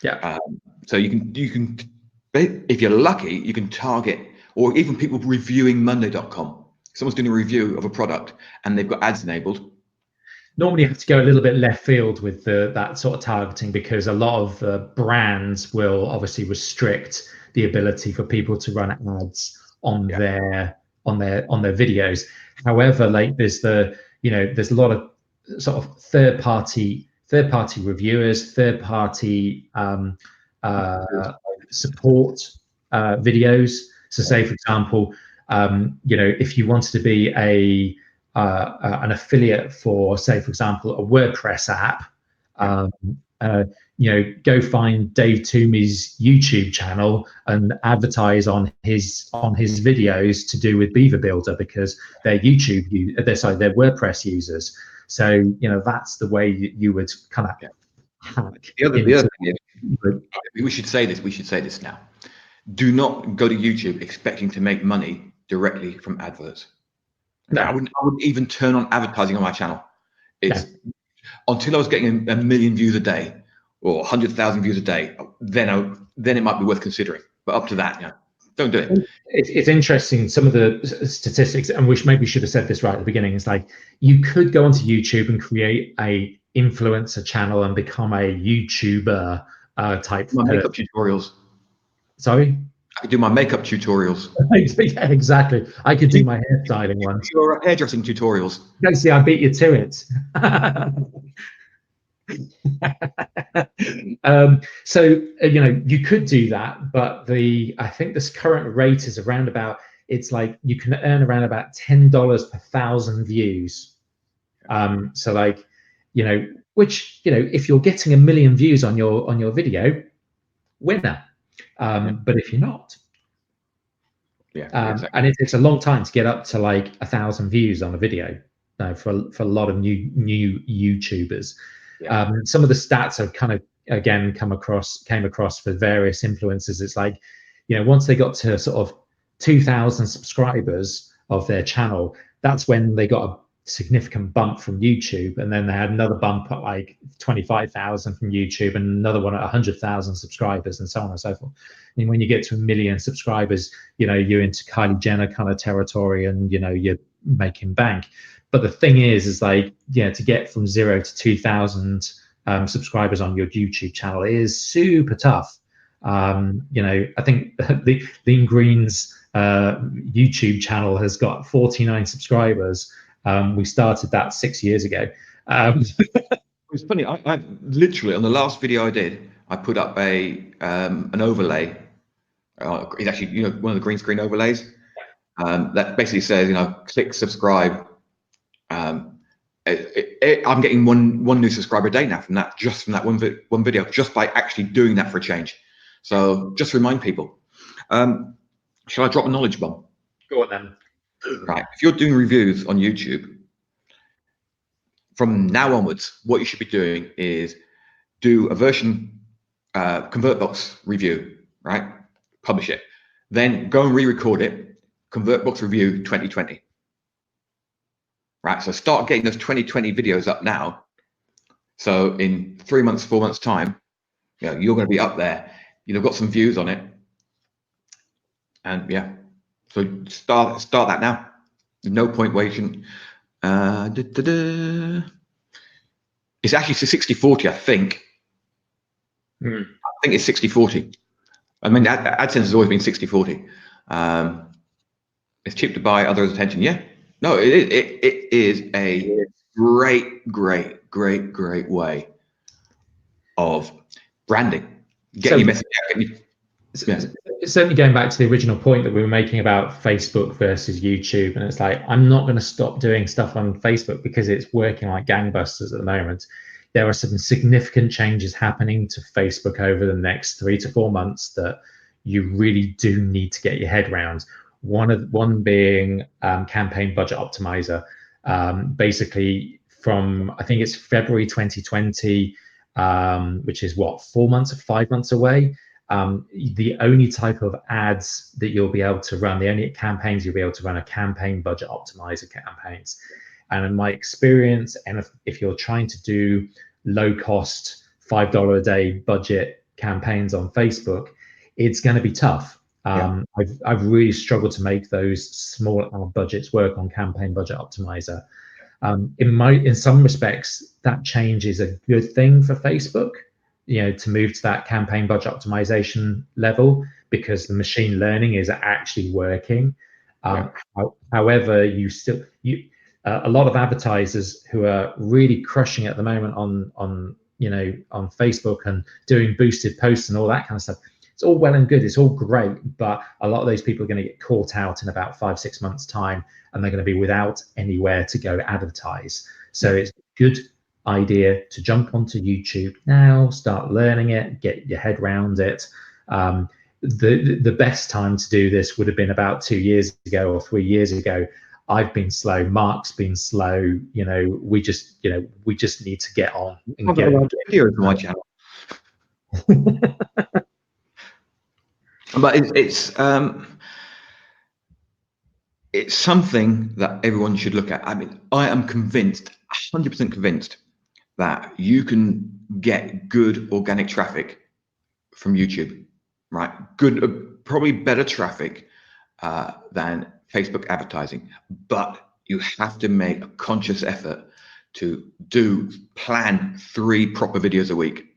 [SPEAKER 2] Yeah.
[SPEAKER 1] So you can, if you're lucky, you can target, or even people reviewing Monday.com. Someone's doing a review of a product and they've got ads enabled.
[SPEAKER 2] Normally you have to go a little bit left field with that sort of targeting, because a lot of brands will obviously restrict the ability for people to run ads on their videos. However, like, there's a lot of sort of third party reviewers, third party support videos. So say, for example, if you wanted to be an affiliate for, say, for example, a WordPress app, go find Dave Toomey's YouTube channel and advertise on his videos to do with Beaver Builder, because they're they're WordPress users. So that's the way you would kind of hack.
[SPEAKER 1] The other thing is, we should say this now. Do not go to YouTube expecting to make money directly from adverts. No. I wouldn't even turn on advertising on my channel. Until I was getting a million views a day or 100,000 views a day, then it might be worth considering. But up to that, don't do it.
[SPEAKER 2] It's interesting, some of the statistics, and which maybe should have said this right at the beginning. It's like you could go onto YouTube and create a influencer channel and become a YouTuber type.
[SPEAKER 1] My makeup tutorials.
[SPEAKER 2] Sorry?
[SPEAKER 1] I could do my makeup tutorials.
[SPEAKER 2] Yeah, exactly. I could do my hairstyling ones.
[SPEAKER 1] Your hairdressing tutorials.
[SPEAKER 2] See, I beat you to it. So you could do that, but I think this current rate is around about, it's like you can earn around about $10 per 1,000 views. So like, which if you're getting 1 million views on your video, winner. But if you're not, exactly. And it takes a long time to get up to like 1,000 views on a video for a lot of new YouTubers. Some of the stats I've kind of again came across for various influencers. It's like, once they got to sort of 2,000 subscribers of their channel, that's when they got a significant bump from YouTube, and then they had another bump at like 25,000 from YouTube, and another one at 100,000 subscribers, and so on and so forth. And when you get to 1 million subscribers, you're into Kylie Jenner kind of territory, and you're making bank. But the thing is like, to get from 0 to 2,000 subscribers on your YouTube channel is super tough. I think the Lean Green's YouTube channel has got 49 subscribers. We started that 6 years ago.
[SPEAKER 1] It's funny. I literally, on the last video I did, I put up an overlay. It's actually one of the green screen overlays that basically says click subscribe. I'm getting one new subscriber a day now from that, just from that one video, just by actually doing that for a change. So just remind people. Shall I drop a knowledge bomb?
[SPEAKER 2] Go on then.
[SPEAKER 1] Right. If you're doing reviews on YouTube, from now onwards, what you should be doing is do a version ConvertBox review, right? Publish it. Then go and re-record it, ConvertBox review 2020. Right. So start getting those 2020 videos up now. So in 3 months, 4 months time, you're going to be up there. You've got some views on it. And so start that now. No point waiting. It's actually 60-40, I think. I think it's 60-40. I mean, AdSense has always been 60-40. It's cheap to buy, others' attention. Yeah. No, it is a great way of branding. Getting your message out.
[SPEAKER 2] Certainly going back to the original point that we were making about Facebook versus YouTube, and it's like, I'm not going to stop doing stuff on Facebook because it's working like gangbusters at the moment. There are some significant changes happening to Facebook over the next 3 to 4 months that you really do need to get your head around. One being campaign budget optimizer. Basically, from I think it's February 2020, which is what, 4 months or 5 months away. The only type of ads that you'll be able to run, the only campaigns you'll be able to run are campaign budget optimizer campaigns. And in my experience, and if you're trying to do low cost $5 a day budget campaigns on Facebook, it's going to be tough. I've really struggled to make those small budgets work on campaign budget optimizer. In some respects, that change is a good thing for Facebook, to move to that campaign budget optimization level, because the machine learning is actually working. However, a lot of advertisers who are really crushing it at the moment on Facebook and doing boosted posts and all that kind of stuff, It's all well and good, it's all great, but a lot of those people are going to get caught out in about 5-6 months time, and they're going to be without anywhere to go advertise. So it's a good idea to jump onto YouTube now, start learning it, get your head around it. The best time to do this would have been about 2 years ago or 3 years ago. I've been slow. Mark's been slow. We just need to get on and get
[SPEAKER 1] videos on my channel. But it's something that everyone should look at. I mean, I am convinced, 100% convinced, that you can get good organic traffic from YouTube, right? Good, probably better traffic than Facebook advertising, but you have to make a conscious effort to plan 3 proper videos a week,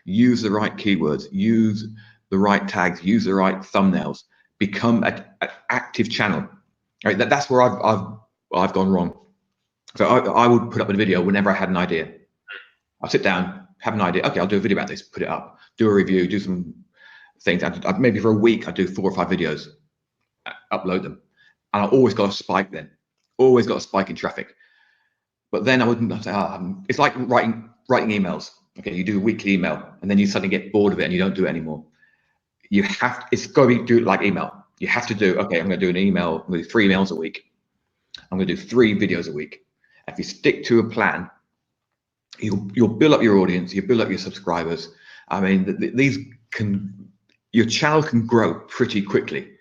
[SPEAKER 1] use the right keywords, use the right tags, use the right thumbnails, become an active channel. Right? That's where I've gone wrong. So I would put up a video whenever I had an idea. I'll sit down, have an idea. Okay, I'll do a video about this, put it up, do a review, do some things. Maybe for a week, I do 4 or 5 videos, upload them. And I always got a spike then, always got a spike in traffic. But then I wouldn't say, it's like writing emails. Okay, you do a weekly email and then you suddenly get bored of it and you don't do it anymore. It's got to be do it like email. You have to do, okay, I'm going to do an email, I'm going to do 3 emails a week. I'm going to do 3 videos a week. If you stick to a plan, you'll build up your audience, you build up your subscribers. I mean, your channel can grow pretty quickly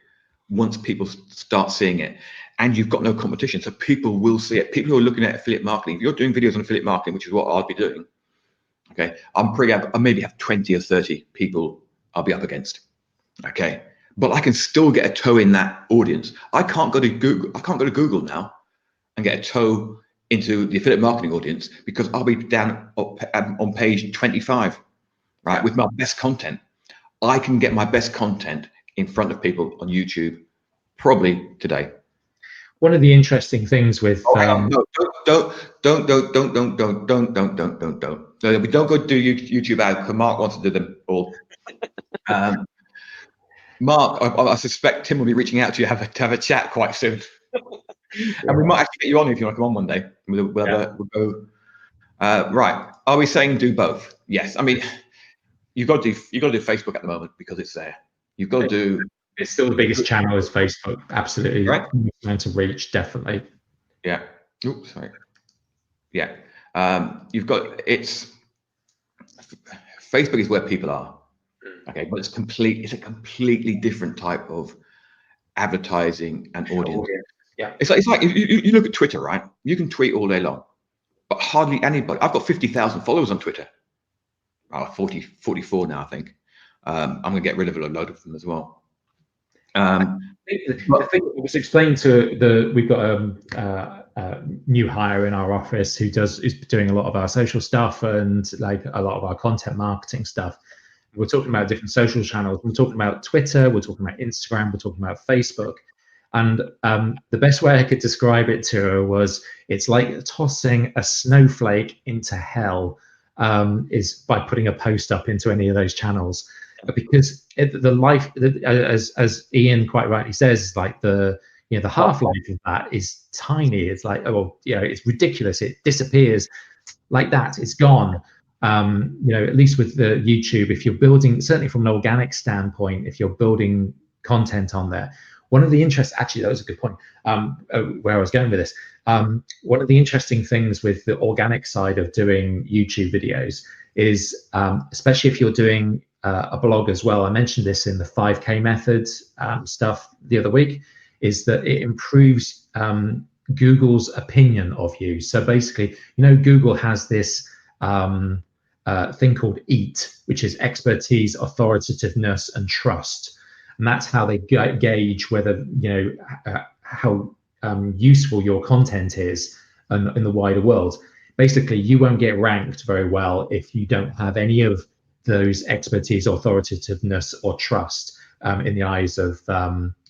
[SPEAKER 1] once people start seeing it, and you've got no competition, so people will see it. People who are looking at affiliate marketing, if you're doing videos on affiliate marketing, which is what I'll be doing, okay, I maybe have 20 or 30 people I'll be up against, okay, but I can still get a toe in that audience. I can't go to Google now and get a toe into the affiliate marketing audience because I'll be down on page 25, right, with my best content. I can get my best content in front of people on YouTube probably today.
[SPEAKER 2] One of the interesting things with
[SPEAKER 1] don't go do YouTube out because Mark wants to do them all. Mark, I suspect Tim will be reaching out to you to have a chat quite soon. And we might actually get you on if you want to come on one day. We'll go. Right. Are we saying do both? Yes. I mean, you've got to do Facebook at the moment because it's there. You've got to do.
[SPEAKER 2] It's still the biggest channel is Facebook. Absolutely.
[SPEAKER 1] Right.
[SPEAKER 2] Meant to reach, definitely.
[SPEAKER 1] Yeah. Oops, sorry. Yeah. You've got Facebook is where people are. Okay, but it's a completely different type of advertising and audience.
[SPEAKER 2] Yeah.
[SPEAKER 1] It's like you look at Twitter, right? You can tweet all day long, but hardly anybody. I've got 50,000 followers on Twitter. 44 now, I think. I'm gonna get rid of a load of them as well.
[SPEAKER 2] I think it was explained we've got a new hire in our office who is doing a lot of our social stuff and like a lot of our content marketing stuff. We're talking about different social channels. We're talking about Twitter, we're talking about Instagram, we're talking about Facebook. And the best way I could describe it to her was it's like tossing a snowflake into hell is by putting a post up into any of those channels. Because as Ian quite rightly says, like the half-life of that is tiny. It's like, it's ridiculous. It disappears like that. It's gone. At least with the YouTube, if you're building, certainly from an organic standpoint, if you're building content on there, one of the actually, that was a good point, where I was going with this. One of the interesting things with the organic side of doing YouTube videos is, especially if you're doing a blog as well, I mentioned this in the 5K method stuff the other week, is that it improves Google's opinion of you. So basically, Google has this thing called EAT, which is expertise, authoritativeness, and trust. And that's how they gauge whether, how useful your content is in the wider world. Basically, you won't get ranked very well if you don't have any of those expertise, authoritativeness, or trust in the eyes of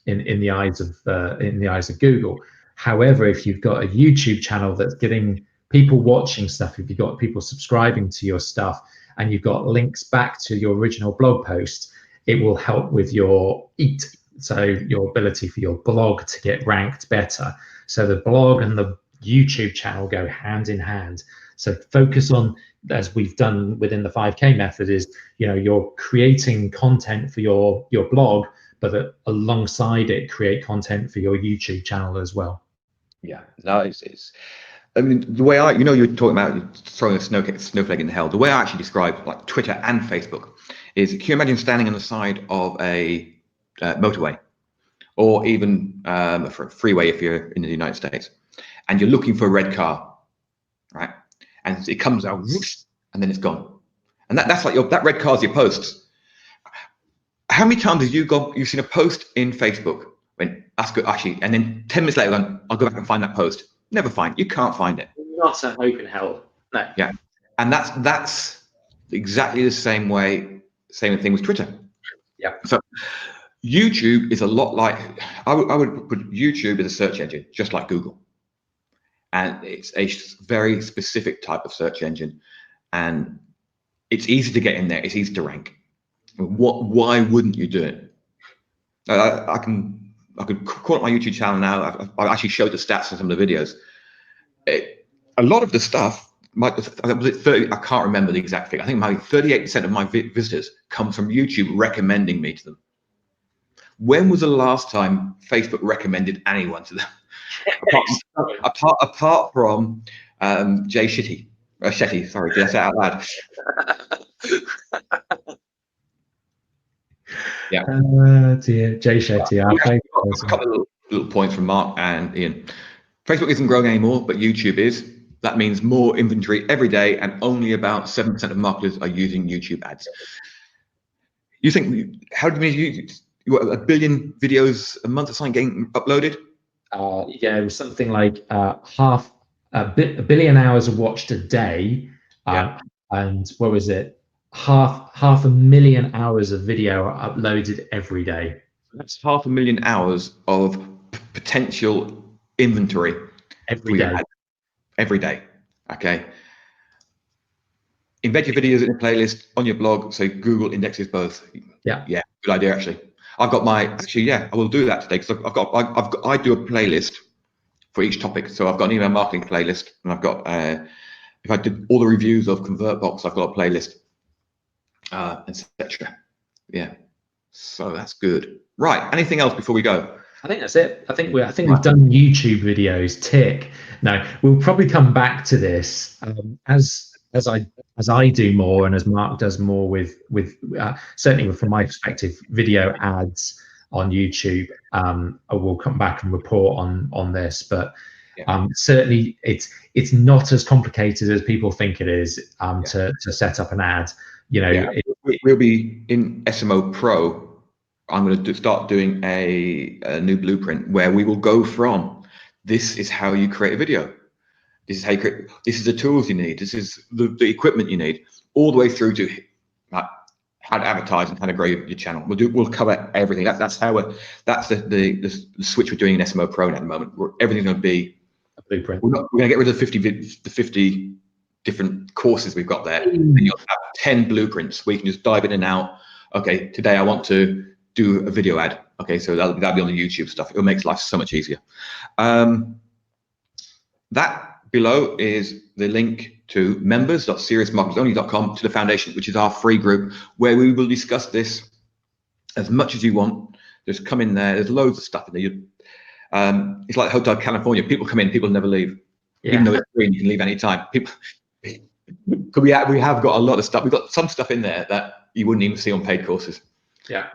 [SPEAKER 2] in the eyes of Google. However, if you've got a YouTube channel that's getting people watching stuff, if you've got people subscribing to your stuff, and you've got links back to your original blog post, it will help with your EAT, so your ability for your blog to get ranked better. So the blog and the YouTube channel go hand in hand. So focus on, as we've done within the 5K method, is, you know, you're creating content for your blog, but alongside it, create content for your YouTube channel as well.
[SPEAKER 1] Yeah, no, it's I mean, the way you know, you're talking about throwing a snowflake in hell. The way I actually describe like Twitter and Facebook is, can you imagine standing on the side of a motorway, or even for a freeway if you're in the United States, and you're looking for a red car, right? And it comes out, whoosh, and then it's gone. And that's like that red car's your posts. How many times have you've seen a post in Facebook when that's good actually, and then 10 minutes later, I'll go back and find that post. Never find. You can't find it.
[SPEAKER 2] Not a hope in hell. No.
[SPEAKER 1] Yeah, and that's exactly the same thing with Twitter.
[SPEAKER 2] Yeah.
[SPEAKER 1] So YouTube is a lot like, I would put YouTube as a search engine, just like Google, and it's a very specific type of search engine, and it's easy to get in there. It's easy to rank. Why wouldn't you do it? I could call up my YouTube channel now. I've actually showed the stats in some of the videos. A lot of the stuff, was it 30? I can't remember the exact figure. I think maybe 38% of my visitors come from YouTube recommending me to them. When was the last time Facebook recommended anyone to them? apart from Jay Shetty, sorry, did I say it out loud? Yeah.
[SPEAKER 2] Dear Jay Shetty.
[SPEAKER 1] A couple of little points from Mark and Ian. Facebook isn't growing anymore, but YouTube is. That means more inventory every day, and only about 7% of marketers are using YouTube ads. You think, how do you what, 1 billion videos a month or something getting uploaded?
[SPEAKER 2] Yeah, it was something like a billion hours watched a day. And what was it? Half a million hours of video are uploaded every day.
[SPEAKER 1] That's 500,000 hours of potential inventory
[SPEAKER 2] every day.
[SPEAKER 1] Every day. Okay. Embed your videos in a playlist on your blog, so Google indexes both.
[SPEAKER 2] Yeah.
[SPEAKER 1] Yeah, good idea actually. I will do that today, because I do a playlist for each topic. So I've got an email marketing playlist, and I've got if I did all the reviews of ConvertBox, I've got a playlist, etc. Yeah. So that's good. Right. Anything else before we go?
[SPEAKER 2] I think that's it. I think we've done YouTube videos. Tick. No, we'll probably come back to this as I do more, and as Mark does more with certainly from my perspective, video ads on YouTube. I will come back and report on this, but certainly it's not as complicated as people think it is to set up an ad. You know,
[SPEAKER 1] we'll be in SMO Pro. I'm going to start doing a new blueprint where we will go from, this is how you create a video. This is how you create, this is the tools you need. This is the equipment you need, all the way through to how to advertise and how to grow your channel. We'll cover everything. That's the switch we're doing in SMO Pro at the moment. Everything's going to be
[SPEAKER 2] a blueprint.
[SPEAKER 1] We're going to get rid of the 50 different courses we've got there. And you'll have 10 blueprints where you can just dive in and out. Okay, today I want to do a video ad. Okay, so that'll be on the YouTube stuff. It makes life so much easier. That below is the link to members.seriously.com to the foundation, which is our free group where we will discuss this as much as you want. Just come in there. There's loads of stuff in there. It's like Hotel California. People come in, people never leave. Even though it's free and you can leave anytime. We have got a lot of stuff. We've got some stuff in there that you wouldn't even see on paid courses.
[SPEAKER 2] Yeah.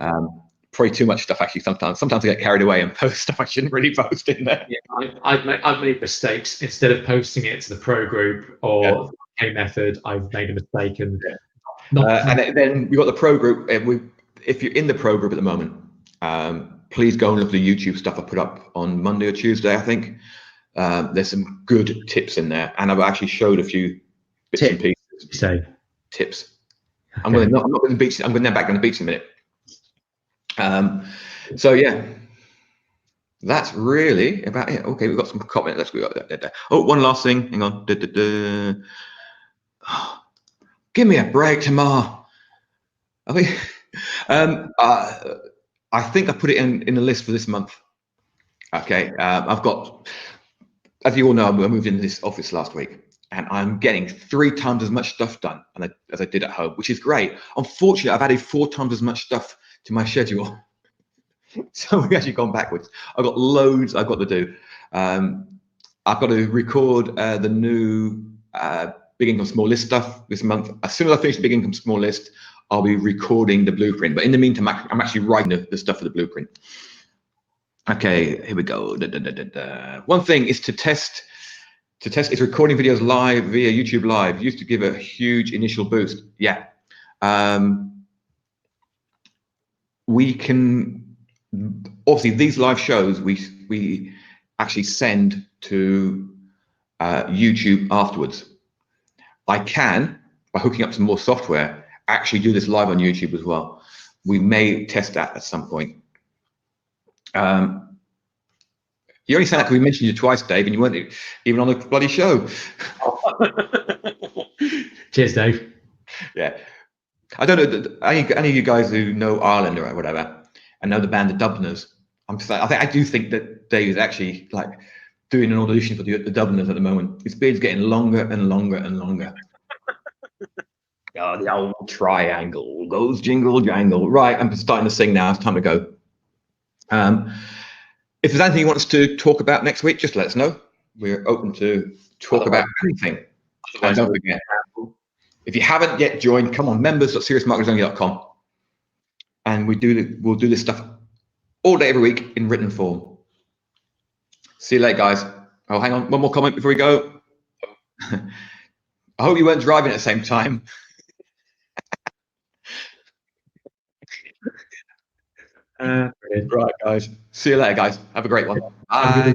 [SPEAKER 1] Probably too much stuff actually. Sometimes I get carried away and post stuff I shouldn't really post in there.
[SPEAKER 2] Yeah, I've made mistakes. Instead of posting it to the pro group or K method, I've made a mistake and
[SPEAKER 1] then we've got the pro group. If you're in the pro group at the moment, please go and look at the YouTube stuff I put up on Monday or Tuesday, I think. There's some good tips in there, and I've actually showed a few bits and pieces. Tips. Okay. I'm not going to the beach. I'm going back on the beach in a minute. So yeah, that's really about it. Okay, we've got some comments. Let's go there. Oh, one last thing. Hang on. Oh, give me a break tomorrow. I mean, I think I put it in the list for this month. Okay, I've got, as you all know, I moved into this office last week, and I'm getting 3 times as much stuff done as I did at home, which is great. Unfortunately, I've added 4 times as much stuff to my schedule. So we've actually gone backwards. I've got loads I've got to do. I've got to record the new Big Income Small List stuff this month. As soon as I finish the Big Income Small List, I'll be recording the blueprint. But in the meantime, I'm actually writing the stuff for the blueprint. Okay, here we go. One thing is to test is recording videos live via YouTube Live. Used to give a huge initial boost. Yeah. We can, obviously these live shows we actually send to YouTube afterwards. I can, by hooking up some more software, actually do this live on YouTube as well. We may test that at some point. You only sound like we mentioned you twice, Dave, and you weren't even on the bloody show.
[SPEAKER 2] Cheers, Dave.
[SPEAKER 1] Yeah. I don't know, any of you guys who know Ireland or whatever, and know the band The Dubliners, I do think that Dave is actually like doing an audition for the Dubliners at the moment. His beard's getting longer and longer and longer. Oh, the old triangle goes jingle jangle. Right, I'm starting to sing now. It's time to go. If there's anything you want us to talk about next week, just let us know. We're open to talk about anything. And don't forget, if you haven't yet joined, come on, members.seriousmarketersonly.com, and we'll do this stuff all day every week in written form. See you later, guys. Oh, hang on, one more comment before we go. I hope you weren't driving at the same time. Right, guys. See you later, guys. Have a great one. Bye.